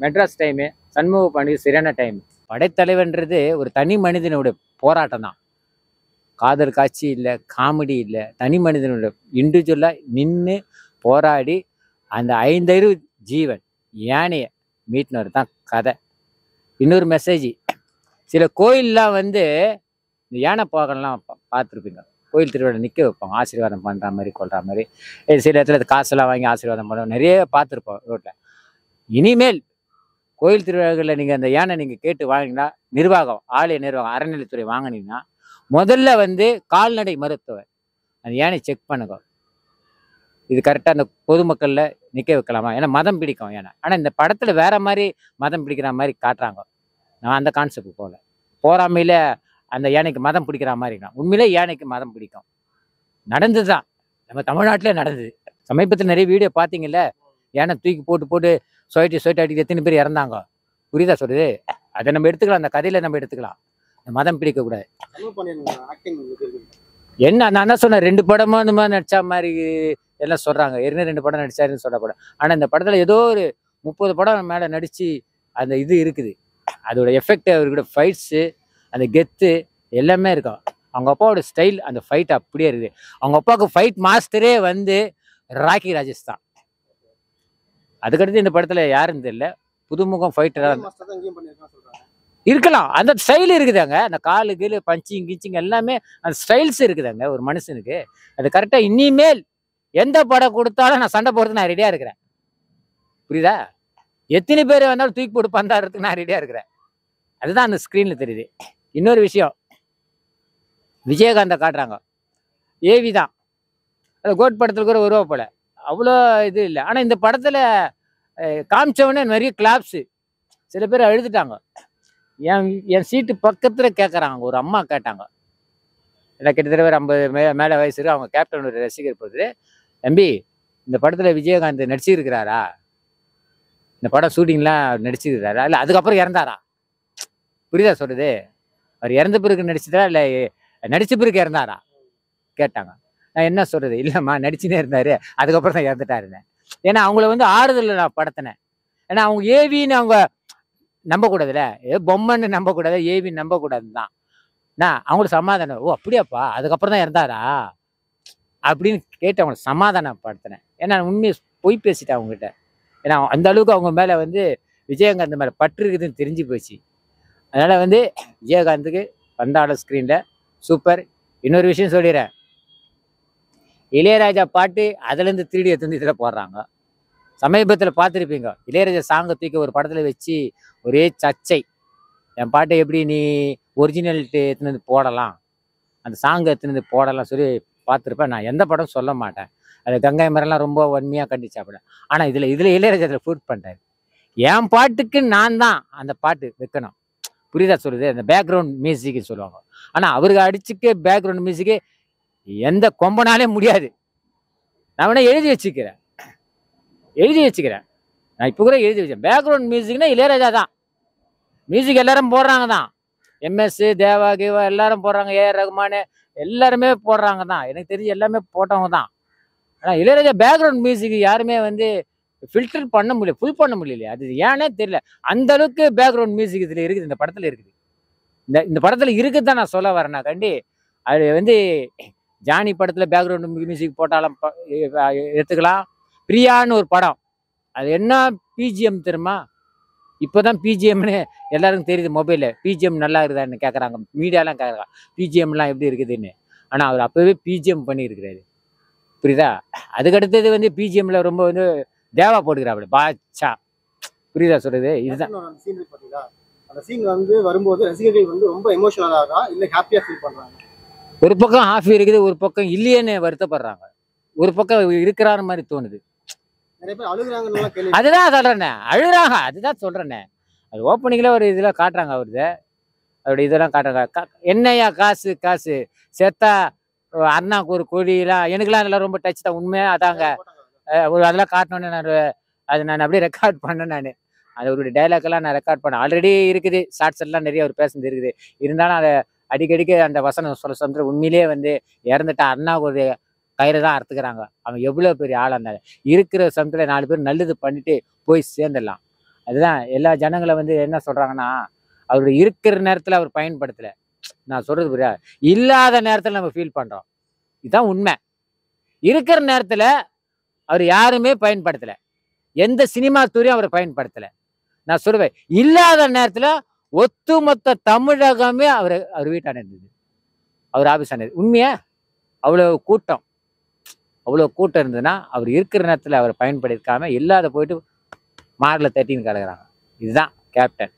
Madras time, Shanmuga Pandya சரியான time. படைத்தலைவன்றது ஒரு தனி மனிதனுடைய போராட்டம் தான். காதல் காட்சி இல்லை, காமெடி இல்லை, தனி மனிதனுடைய இண்டிவிஜுவலாக நின்று போராடி அந்த 5 ஜீவன் யானையை மீட்டினவர் தான் கதை. இன்னொரு மெசேஜ், சில கோயிலெலாம் வந்து இந்த யானை போகலாம் பார்த்துருப்பீங்க. கோயில் திருவிழா நிற்க வைப்பாங்க, ஆசீர்வாதம் பண்ணுற மாதிரி கொள்கிற மாதிரி. சில இடத்துல காசெல்லாம் வாங்கி ஆசீர்வாதம் பண்ணுவோம், நிறைய பார்த்துருப்போம் ரோட்டில். இனிமேல் கோயில் திருவிழாக்களில் நீங்கள் அந்த யானை நீங்கள் கேட்டு வாங்கினா, நிர்வாகம் ஆலய நிர்வாகம் அறநிலைத்துறை வாங்கினீங்கன்னா முதல்ல வந்து கால்நடை மருத்துவர் அந்த யானை செக் பண்ணுங்க, இது கரெக்டாக அந்த பொதுமக்களில் நிற்க வைக்கலாமா. ஏன்னா மதம் பிடிக்கும் யானை. ஆனால் இந்த படத்தில் வேற மாதிரி மதம் பிடிக்கிற மாதிரி காட்டுறாங்க. நான் அந்த கான்செப்ட் போறாமையில அந்த யானைக்கு மதம் பிடிக்கிற மாதிரி இருக்கான். உண்மையிலே யானைக்கு மதம் பிடிக்கும். நடந்தது தான், நம்ம தமிழ்நாட்டிலே நடந்தது. சமீபத்தில் நிறைய வீடியோ பார்த்தீங்கல்ல, யானை தூக்கி போட்டு சொயிட்டு அடிக்க எத்தனை பேர் இறந்தாங்க. புரியுதா சொல்லுது? அதை நம்ம எடுத்துக்கலாம், அந்த கதையில நம்ம எடுத்துக்கலாம். மதம் பிடிக்கக்கூடாது. என்ன நான் தான் சொன்னேன், 2 படமும் அந்த மாதிரி நடிச்சா மாதிரி எல்லாம் சொல்றாங்க. ஏற்கனவே 2 படம் நடிச்சாருன்னு சொல்லப்படும். ஆனால் இந்த படத்தில் ஏதோ ஒரு 30 படம் மேலே நடிச்சு அந்த இது இருக்குது. அதோட எஃபெக்ட், அவரோட ஃபைட்ஸு, அந்த கெத்து எல்லாமே இருக்கும். அவங்க அப்பாவோட ஸ்டைல், அந்த ஃபைட் அப்படியே இருக்குது. அவங்க அப்பாவுக்கு ஃபைட் மாஸ்டரே வந்து ராக்கி ராஜேஷ் தான். அதுக்கடுத்து இந்த படத்தில் யாருன்னு தெரியல, புதுமுகம் ஃபைட்டராக இருக்கலாம். அந்த ஸ்டைல் இருக்குதாங்க, அந்த காலு கீழு பஞ்சிங் கிச்சிங் எல்லாமே அந்த ஸ்டைல்ஸ் இருக்குதாங்க ஒரு மனுஷனுக்கு. அது கரெக்டாக இனிமேல் எந்த படம் கொடுத்தாலும் நான் சண்டை போடுறதுக்கு நான் ரெடியாக இருக்கிறேன். புரியுதா? எத்தனை பேர் வந்தாலும் தூக்கி போட்டு பந்தாடுறதுக்கு நான் ரெடியாக இருக்கிறேன். அதுதான் அந்த ஸ்க்ரீனில் தெரியுது. இன்னொரு விஷயம், விஜயகாந்தை காட்டுறாங்க, ஏவி தான். அது கோட் படத்தில் கூட வருவா போல, அவ்வளோ இது இல்லை. ஆனால் இந்த படத்தில் காமிச்சவொடனே நிறைய கிளாப்ஸு, சில பேர் அழுதுட்டாங்க. என் சீட்டு பக்கத்தில் கேட்குறாங்க, ஒரு அம்மா கேட்டாங்க. இல்லை கிட்டத்தட்ட ஒரு 50 மேலே வயசு இருக்கு. அவங்க கேப்டன் ஒரு ரசிகர் போகுது, தம்பி இந்த படத்தில் விஜயகாந்த் நடிச்சிருக்கிறாரா, இந்த படம் ஷூட்டிங்லாம் நடிச்சிருக்கிறாரா, இல்லை அதுக்கப்புறம் இறந்தாரா? புரியுதா சொல்லுது? அவர் இறந்த பிறகு நடிச்சதா இல்லை நடிச்ச பிறகு இறந்தாரா கேட்டாங்க. நான் என்ன சொல்றது, இல்லைம்மா நடிச்சுனே இருந்தாரு, அதுக்கப்புறம் தான் இறந்துட்டாருன்னு. ஏன்னா அவங்கள வந்து ஆறுதல் நான் படுத்தினேன். ஏன்னா அவங்க ஏவின்னு அவங்க நம்பக்கூடாதுல்ல, பொம்மைன்னு நம்பக்கூடாது, ஏவின்னு நம்பக்கூடாதுன்னு தான் நான் அவங்களுக்கு சமாதானம். ஓ அப்படியாப்பா, அதுக்கப்புறம் தான் இறந்தாரா அப்படின்னு கேட்டு அவங்களை சமாதானப்படுத்தினேன். ஏன்னா உண்மையை பொய் பேசிட்டேன் அவங்ககிட்ட. ஏன்னா அந்த அளவுக்கு அவங்க மேலே வந்து விஜயகாந்த் மேலே பற்று இருக்குதுன்னு தெரிஞ்சு போச்சு. அதனால் வந்து விஜயகாந்துக்கு வந்தாட ஸ்க்ரீனில் சூப்பர். இன்னொரு விஷயம் சொல்லிடுறேன், இளையராஜா பாட்டு அதுலேருந்து 3D எடுத்து இதில் போடுறாங்க. சமீபத்தில் பார்த்துருப்பீங்க, இளையராஜா சாங்கை தூக்கி ஒரு படத்தில் வச்சு ஒரே சர்ச்சை. என் பாட்டை எப்படி நீ ஒரிஜினல்ட்டு எடுத்துன்னு போடலாம், அந்த சாங்கை எடுத்துன்னு போடலாம் சொல்லி பார்த்துருப்பேன். நான் எந்த படம் சொல்ல மாட்டேன், அது கங்கை மரம்லாம் ரொம்ப வன்மையாக கண்டிச்சாப்பட. ஆனால் இதில் இளையராஜா அதில் ப்ரூட் பண்ணுறாரு, என் பாட்டுக்கு நான் தான் அந்த பாட்டு வைக்கணும். புரியுதா சொல்லுது? அந்த பேக்ரவுண்ட் மியூசிக்னு சொல்லுவாங்க. ஆனால் அவருக்கு அடிச்சுக்க பேக்ரவுண்ட் மியூசிக்கு எந்த கொம்பனாலே முடியாது. நான் வேணா எழுதி வச்சுக்கிறேன், நான் இப்போ கூட எழுதி வச்சேன். பேக்ரவுண்ட் மியூசிக்னா இளையராஜா தான். மியூசிக் எல்லாரும் போடுறாங்க தான், எம்எஸ் தேவா கிவா எல்லாரும் போடுறாங்க, ஏஆர் ரகுமான் எல்லாருமே போடுறாங்க தான், எனக்கு தெரிஞ்சு எல்லாமே போட்டவங்க தான். ஆனால் இளையராஜா பேக்ரவுண்ட் மியூசிக் யாருமே வந்து ஃபில்டர் பண்ண முடியல, ஃபுல் பண்ண முடியலையே, அது ஏன்னே தெரியல. அந்த அளவுக்கு பேக்ரவுண்ட் மியூசிக் இதில் இருக்குது, இந்த படத்தில் இருக்குது. இந்த படத்தில் இருக்குது தான் நான் சொல்ல வரேன். கண்டி அது வந்து ஜானி படத்தில் பேக்ரவுண்ட் மியூசிக் போட்டாலும் எடுத்துக்கலாம். பிரியான்னு ஒரு படம், அது என்ன பிஜிஎம் தெரியுமா? இப்போதான் பிஜிஎம்னு எல்லாருக்கும் தெரியுது. மொபைலில் பிஜிஎம் நல்லா இருக்குதான்னு கேட்குறாங்க, மீடியாலாம் கேட்குறாங்க பிஜிஎம்லாம் எப்படி இருக்குதுன்னு. ஆனால் அவர் அப்போவே பிஜிஎம் பண்ணியிருக்கிறாரு. புரியுதா? அதுக்கடுத்தது வந்து பிஜிஎம்ல ரொம்ப வந்து தேவா போட்டுக்கிறாப்புல பாட்சா. புரியுதா சொல்றது? இதுதான் அந்த சீன் வந்து வரும்போது ரசிகர்கள் வந்து ரொம்ப எமோஷனலாக இல்லை ஹாப்பியாக ஃபீல் பண்ணுறாங்க. ஒரு பக்கம் ஹாப்பி இருக்குது, ஒரு பக்கம் இல்லையேன்னு வருத்தப்படுறாங்க, ஒரு பக்கம் இருக்கிறாரு மாதிரி தோணுது. நிறைய பேர் அழுகுறாங்கன்னு அதுதான் சொல்றேண்ணே, அழுகுறாங்க. அதுதான் சொல்றேண்ணே, அது ஓப்பனிங்ல ஒரு இதெல்லாம் காட்டுறாங்க, அவருடைய இதெல்லாம் காட்டுறாங்க. என்னையா காசு காசு செத்தா அண்ணாக்கு ஒரு கொடியெல்லாம், எனக்குலாம் அதெல்லாம் ரொம்ப டச் தான் உண்மையாக. அதாங்க அதெல்லாம் காட்டணுன்னு நான் அப்படியே ரெக்கார்ட் பண்ணேன். நான் அது ஒரு டைலாக்லாம் நான் ரெக்கார்ட் பண்ணேன். ஆல்ரெடி இருக்குது, ஷார்ட்ஸ் எல்லாம் நிறைய ஒரு பேசுனது இருக்குது. இருந்தாலும் அதை அடிக்கடிக்கு அந்த வசனம் சொல்ல உண்மையிலேயே வந்து இறந்துட்டா அண்ணா ஒரு கயிறு தான் அறுத்துக்கிறாங்க. அவன் எவ்வளோ பெரிய ஆளாக இருந்தாலும் இருக்கிற சமயத்தில் 4 பேர் நல்லது பண்ணிட்டு போய் சேர்ந்துடலாம். அதுதான் எல்லா ஜனங்களை வந்து என்ன சொல்றாங்கன்னா, அவர் இருக்கிற நேரத்துல அவர் பயன்படுத்தல. நான் சொல்றது புரியா? இல்லாத நேரத்துல நம்ம ஃபீல் பண்றோம். இதுதான் உண்மை. இருக்கிற நேரத்துல அவர் யாருமே பயன்படுத்தல. எந்த சினிமா துறையும் அவரை பயன்படுத்தல. நான் சொல்லுவேன், இல்லாத நேரத்துல ஒட்டுமொத்த தமிழகமே அவர் வீட்டாண்ட இருந்தது. அவர் ஆபீஸ் ஆனது. உண்மையா? அவ்வளவு கூட்டம். அவ்வளவு கூட்டம் இருந்ததுன்னா, அவர் இருக்கிற நேரத்துல அவரை பயன்படுத்தாம இல்லாத போயிட்டு மார்ல தட்டின்னு கிடக்குறாங்க. இதுதான் கேப்டன்.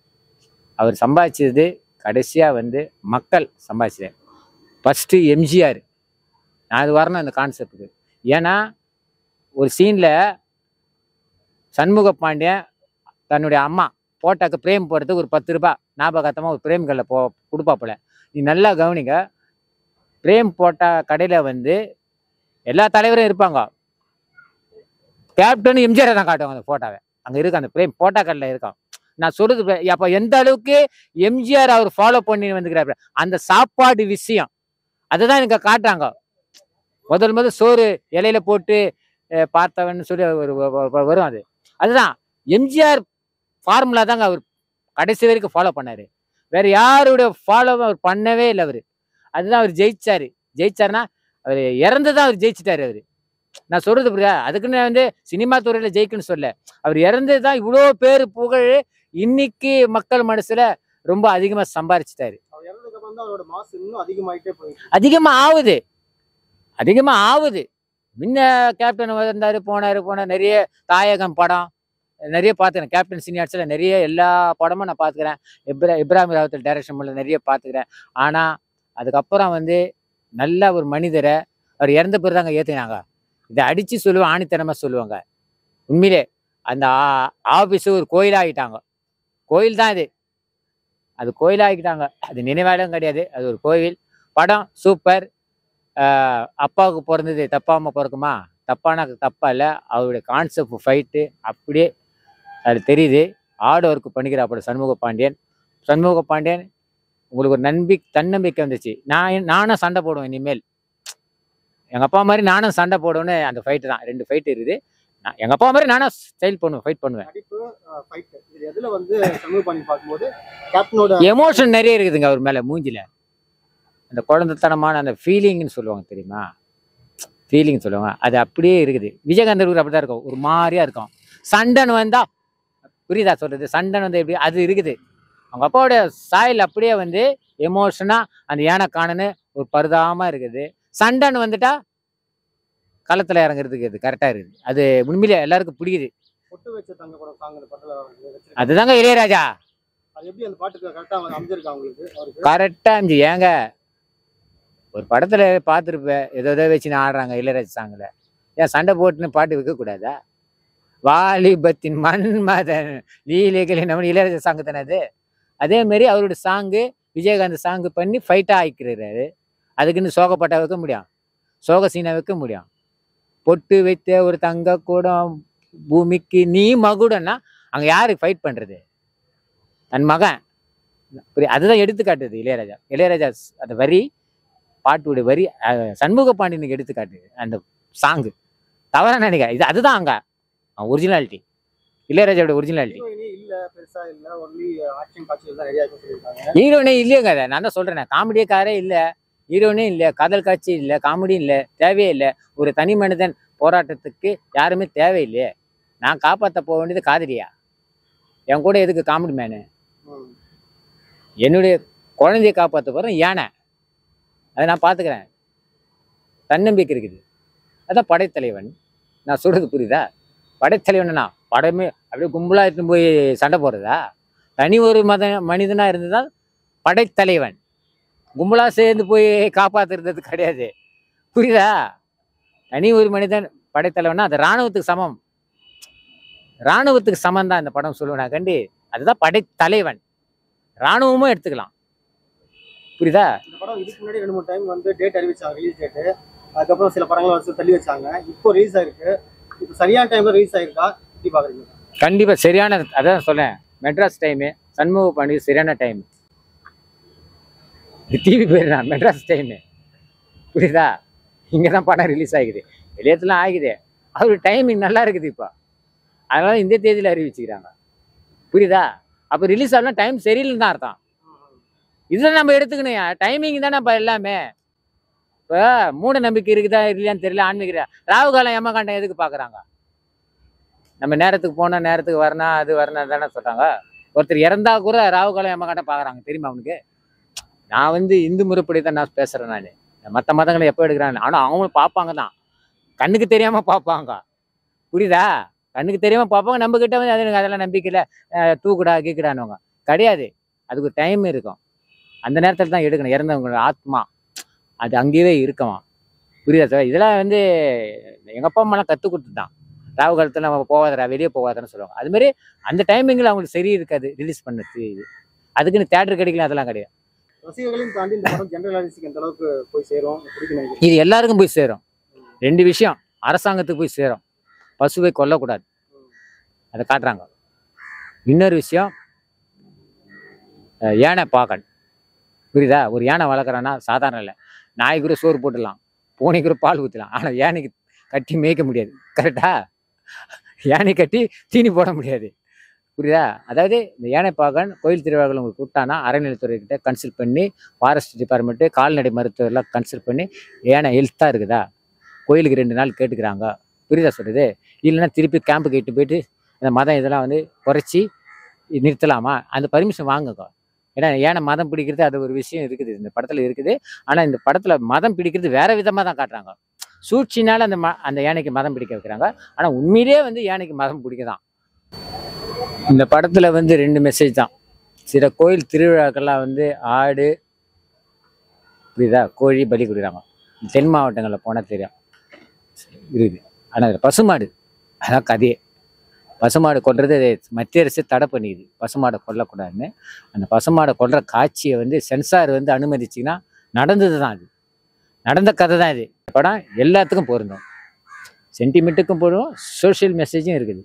அவர் சம்பாதிச்சது கடைசியா வந்து மக்கள் சம்பாதிச்சது. ஃபர்ஸ்ட் எம்ஜிஆர். நான் அது வரணும் இந்த கான்செப்டுக்கு. ஏன்னா ஒரு சீன்ல சண்முக பாண்டியன் தன்னுடைய அம்மா போட்டாக்கு பிரேம் போடுறதுக்கு ஒரு 10 ரூபாய் ஞாபகத்தமாக ஒரு பிரேம் கல்ல கொடுப்பாப்புல. நீ நல்லா கவனிங்க. பிரேம் போட்டா கடையில வந்து எல்லா தலைவரும் இருப்பாங்க. கேப்டன் எம்ஜிஆரை தான் காட்டுவாங்க அந்த போட்டாவை. அங்க இருக்கு அந்த பிரேம் போட்டா கடையில் இருக்கான். நான் சொல்றது அப்ப எந்த அளவுக்கு எம்ஜிஆர் அவர் ஃபாலோ பண்ணி வந்துக்கிறாரு. அந்த சாப்பாடு விஷயம் அதுதான் எனக்கு காட்டுறாங்க. முதல் சோறு இலையில போட்டு பார்த்தவன்னு சொல்லி வரும். அதுதான் எம்ஜிஆர் ஃபார்முலா தாங்க அவர் கடைசி வரைக்கும் ஃபாலோ பண்ணாரு. வேற யாருடைய ஃபாலோவும் அவர் பண்ணவே இல்லை. அவரு அதுதான் அவர் ஜெயிச்சாருன்னா அவர் இறந்துதான் அவர் ஜெயிச்சிட்டாரு. அவரு நான் சொல்றது புரியா? அதுக்குன்னு வந்து சினிமா துறையில ஜெயிக்குன்னு சொல்ல. அவர் இறந்துதான் இவ்வளோ பேரு புகழ் இன்னைக்கு மக்கள் மனசுல ரொம்ப அதிகமா சம்பாரிச்சிட்டாரு. அதிகமா ஆகுது. முன்ன கேப்டன் வந்தாரு போனாரு நிறைய தாயகம் படம் நிறைய பார்த்துக்கிறேன். கேப்டன் சீனியர்ஸ்ல நிறைய எல்லா படமும் நான் பார்த்துக்கிறேன். இப்ராஹிம் ராவத்தல் டைரக்ஷன் பண்ணல நிறைய பார்த்துக்கிறேன். ஆனா அதுக்கப்புறம் வந்து நல்ல ஒரு மனிதரை அவர் இறந்த பிறதாங்க ஏத்துனாங்க. இதை அடிச்சு சொல்லுவேன், ஆணித்தனமா சொல்லுவாங்க. உண்மையிலே அந்த ஆபீஸ் ஒரு கோயிலாகிட்டாங்க. கோயில் தான் இது. அது கோயிலாகிட்டாங்க. அது நினைவாலும் கிடையாது. அது ஒரு கோவில். படம் சூப்பர். அப்பாவுக்கு பிறந்தது தப்பாம பிறக்குமா? தப்பானா தப்பா இல்லை. அவருடைய கான்செப்ட் ஃபைட்டு அப்படியே அது தெரியுது. ஹார்ட் ஒர்க் பண்ணிக்கிறாப்பட சண்முக பாண்டியன் உங்களுக்கு ஒரு தன்னம்பிக்கை வந்துச்சு. நானும் சண்டை போடுவேன் இனிமேல். எங்கள் அப்பா மாதிரி நானும் சண்டை போடுவேன்னு அந்த ஃபைட்டு தான். 2 ஃபைட்டு இருக்குது. எங்கள் அப்பா மாதிரி நானும் ஃபைட் பண்ணுவேன். எமோஷன் நிறைய இருக்குதுங்க அவர் மேலே. மூஞ்சில அந்த குழந்தைத்தனமான அந்த ஃபீலிங்னு சொல்லுவாங்க தெரியுமா? ஃபீலிங் சொல்லுவாங்க. அது அப்படியே இருக்குது. விஜயகாந்த் அப்படிதான் இருக்கும். ஒரு மாதிரியா இருக்கும். சண்டன் வந்தா புரியுதா சொல்றது? சண்டன் வந்து எப்படி அது இருக்குது. அவங்க அப்பாவோட சாயல் அப்படியே வந்து எமோஷனா அந்த யானை காணன்னு ஒரு பருதாம இருக்குது. சண்டன் வந்துட்டா களத்துல இறங்குறதுக்கு அது கரெக்டா இருக்குது. அது உண்மையிலே எல்லாருக்கும் பிடிக்குது. அதுதாங்க இளையராஜா. கரெக்டா இருந்துச்சு. ஏங்க ஒரு படத்துல பார்த்துருப்பேன், ஏதோ வச்சு ஆடுறாங்க இளையராஜா சாங்ல. ஏன் சண்டை போட்டுன்னு பாட்டு வைக்க கூடாதா? வாலிபத்தின் மன்மதன் லீலைகளை நம்ம இளையராஜா சாங்கு தானே அது. அதே மாதிரி அவரோட சாங்கு விஜயகாந்த் சாங்கு பண்ணி ஃபைட்டா ஆயிக்கிறாரு. அதுக்குன்னு சோகப்பட்டா வைக்க முடியும்? சோக சீனை வைக்க முடியும்? பொட்டு வைத்த ஒரு தங்க கூடம் பூமிக்கு நீ மகுடன்னா அங்க யாரு ஃபைட் பண்றது? தன் மகன். அதுதான் எடுத்துக்காட்டுது இளையராஜா அந்த வரி, பாட்டுடைய வரி சண்முக பாண்டியனுக்கு எடுத்துக்காட்டுது அந்த சாங்கு. தவறா நினைக்க இது. அதுதான் அங்க ஒரிஜினாலிட்டி, இளையராஜாவோட ஒரிஜினாலிட்டி. ஹீரோனே இல்லையங்க. அதை நான் தான் சொல்றேன். காமெடியக்காரே இல்லை, ஹீரோனே இல்லை, காதல் காட்சி இல்லை, காமெடியும் இல்லை, தேவையே இல்லை. ஒரு தனி மனிதன் போராட்டத்துக்கு யாருமே தேவையில்லையே. நான் காப்பாற்ற போக வேண்டியது காதலியா? என் கூட எதுக்கு காமெடி மேனு? என்னுடைய குழந்தைய காப்பாற்ற போகிறேன் யானை. அதை நான் பார்த்துக்கிறேன். தன்னம்பிக்கை இருக்குது. அதான் படைத்தலைவன். நான் சொல்றது புரியுதா? படைத்தலைவனா படமே அப்படியே கும்பலா எடுத்துன்னு போய் சண்டை போடுறதா? தனி ஒரு மனிதனா இருந்ததுதான் படைத்தலைவன். கும்பலா சேர்ந்து போய் காப்பாத்துறது கிடையாது. புரியுதா? தனி ஒரு மனிதன் படைத்தலைவனா அது இராணுவத்துக்கு சமம். இராணுவத்துக்கு சமம் தான் இந்த படம் சொல்லுவேன் கண்டி. அதுதான் படைத்தலைவன். இராணுவமும் எடுத்துக்கலாம். புரியுதா? இந்த படம் இதுக்கு முன்னாடி 2-3 டைம் வந்து டேட் அறிவிச்சாங்க, ரிலீஸ் டேட்டு. அதுக்கப்புறம் சில படங்களை வச்சு தள்ளி வச்சாங்க. இப்போ ரிலீஸ் ஆயிருக்கு. இப்போ சரியான டைம்ல ரிலீஸ் ஆயிருக்கா? எப்படி பாக்குறீங்க? கண்டிப்பா சரியான. அதான் சொல்றேன், மெட்ராஸ் டைமு சண்முக பாண்டியன் சரியான டைம். டிவி பேர் தான் மெட்ராஸ் டைமு. புரியுதா? இங்கதான் படம் ரிலீஸ் ஆகிக்குது. வெளியத்துலாம் ஆகிக்குது. அவரு டைமிங் நல்லா இருக்குது இப்போ. அதனால இந்த தேதியில அறிவிச்சுக்கிறாங்க. புரியுதா? அப்போ ரிலீஸ் ஆகலாம் டைம் சரியில்லைன்னு தான் அர்த்தம். இதில் நம்ம எடுத்துக்கணும், டைமிங் தானே இப்போ எல்லாமே. இப்போ மூட நம்பிக்கை இருக்குதா இல்லையான்னு தெரியல, ஆன்மீக ராகு காலம் யமகண்டம் எதுக்கு பார்க்குறாங்க? நம்ம நேரத்துக்கு போனால் நேரத்துக்கு வரணும், அது வரணும் தானே சொல்கிறாங்க. ஒருத்தர் இறந்தா கூட ராகு காலம் யமகண்டம் பார்க்குறாங்க, தெரியுமா அவனுக்கு? நான் வந்து இந்து முறைப்படி தான் நான் பேசுகிறேன். நான் மற்ற மதங்களை எப்போ எடுக்கிறாங்க, ஆனால் அவங்களும் பார்ப்பாங்க தான், கண்ணுக்கு தெரியாமல் பார்ப்பாங்க. புரியுதா? கண்ணுக்கு தெரியாமல் பார்ப்பாங்க. நம்ம கிட்ட வந்து அது அதெல்லாம் நம்பிக்கையில் தூக்குடா கீக்குடானுவாங்க. கிடையாது, அதுக்கு டைம் இருக்கும். அந்த நேரத்தில் தான் எடுக்கணும். இறந்தவங்களோட ஆத்மா அது அங்கேயே இருக்கமா. புரியுதா சார்? இதெல்லாம் வந்து எங்கள் அப்பா அம்மாலாம் கற்றுக் கொடுத்து தான். ராகு காலத்தில் நம்ம போகாதரா, வெளியே போகாதான்னு சொல்லுவாங்க. அதுமாரி அந்த டைமிங்கில் அவங்களுக்கு சரி இருக்காது ரிலீஸ் பண்ணது. இது அதுக்குன்னு தேட்டர் கிடைக்கல, அதெல்லாம் கிடையாது. ரசிகர்களையும் தாண்டி இந்த படம் ஜெனரல் ஆடியன்ஸுக்கு எந்த அளவுக்கு போய் சேரும், பிடிக்கும்? இது எல்லாருக்கும் போய் சேரும். 2 விஷயம், அரசாங்கத்துக்கு போய் சேரும், பசுவை கொல்லக்கூடாது, அதை காட்டுறாங்க. இன்னொரு விஷயம், யானை பாகன். புரியுதா? ஒரு யானை வளர்க்குறான்னா சாதாரண இல்லை. நாய்க்கு கூட சோறு போட்டுடலாம், பூனைக்கு கூட பால் ஊற்றலாம், ஆனால் யானைக்கு கட்டி மேய்க்க முடியாது. கரெக்டா? யானை கட்டி தீனி போட முடியாது. புரியுதா? அதாவது இந்த யானை பாகன் கோயில் திருவிழாக்கள் உங்களுக்கு கூப்பிட்டானா அறநிலைத்துறைக்கிட்ட கன்சல்ட் பண்ணி, ஃபாரஸ்ட் டிபார்ட்மெண்ட்டு, கால்நடை மருத்துவர்லாம் கன்சல்ட் பண்ணி யானை ஹெல்த்தாக இருக்குதா, கோயிலுக்கு 2 நாள் கேட்டுக்கிறாங்க. புரியுதா சொல்கிறது? இல்லைன்னா திருப்பி கேம்புக்கு இட்டு போயிட்டு அந்த மதம் இதெல்லாம் வந்து குறைச்சி நிறுத்தலாமா, அந்த பர்மிஷன் வாங்குங்க. ஏன்னா யானை மதம் பிடிக்கிறது அது ஒரு விஷயம் இருக்குது, இந்த படத்தில் இருக்குது. ஆனால் இந்த படத்தில் மதம் பிடிக்கிறது வேறு விதமாக தான் காட்டுறாங்க. சூழ்ச்சினால அந்த யானைக்கு மதம் பிடிக்க வைக்கிறாங்க. ஆனால் உண்மையிலே வந்து யானைக்கு மதம் பிடிக்க தான். இந்த படத்தில் வந்து 2 மெசேஜ் தான். சில கோயில் திருவிழாக்கள்லாம் வந்து ஆடு, புரியுதா, கோழி பலி கொடுக்குறாங்க. தென் மாவட்டங்களில் போனால் தெரியும் இருக்குது. ஆனால் அதில் பசுமாடு, அதான் கதையே. பசுமாடு கொல்றது மத்திய அரசு தடை பண்ணிக்குது, பசுமாடை கொல்லக்கூடாதுன்னு. அந்த பசுமாடை கொல்ற காட்சியை வந்து சென்சார் வந்து அனுமதிச்சிங்கன்னா நடந்தது தான், அது நடந்த கதை தான். இது படம் எல்லாத்துக்கும் பொருந்தும், சென்டிமெண்ட்டுக்கும் பொருந்தும், சோஷியல் மெசேஜும் இருக்குது.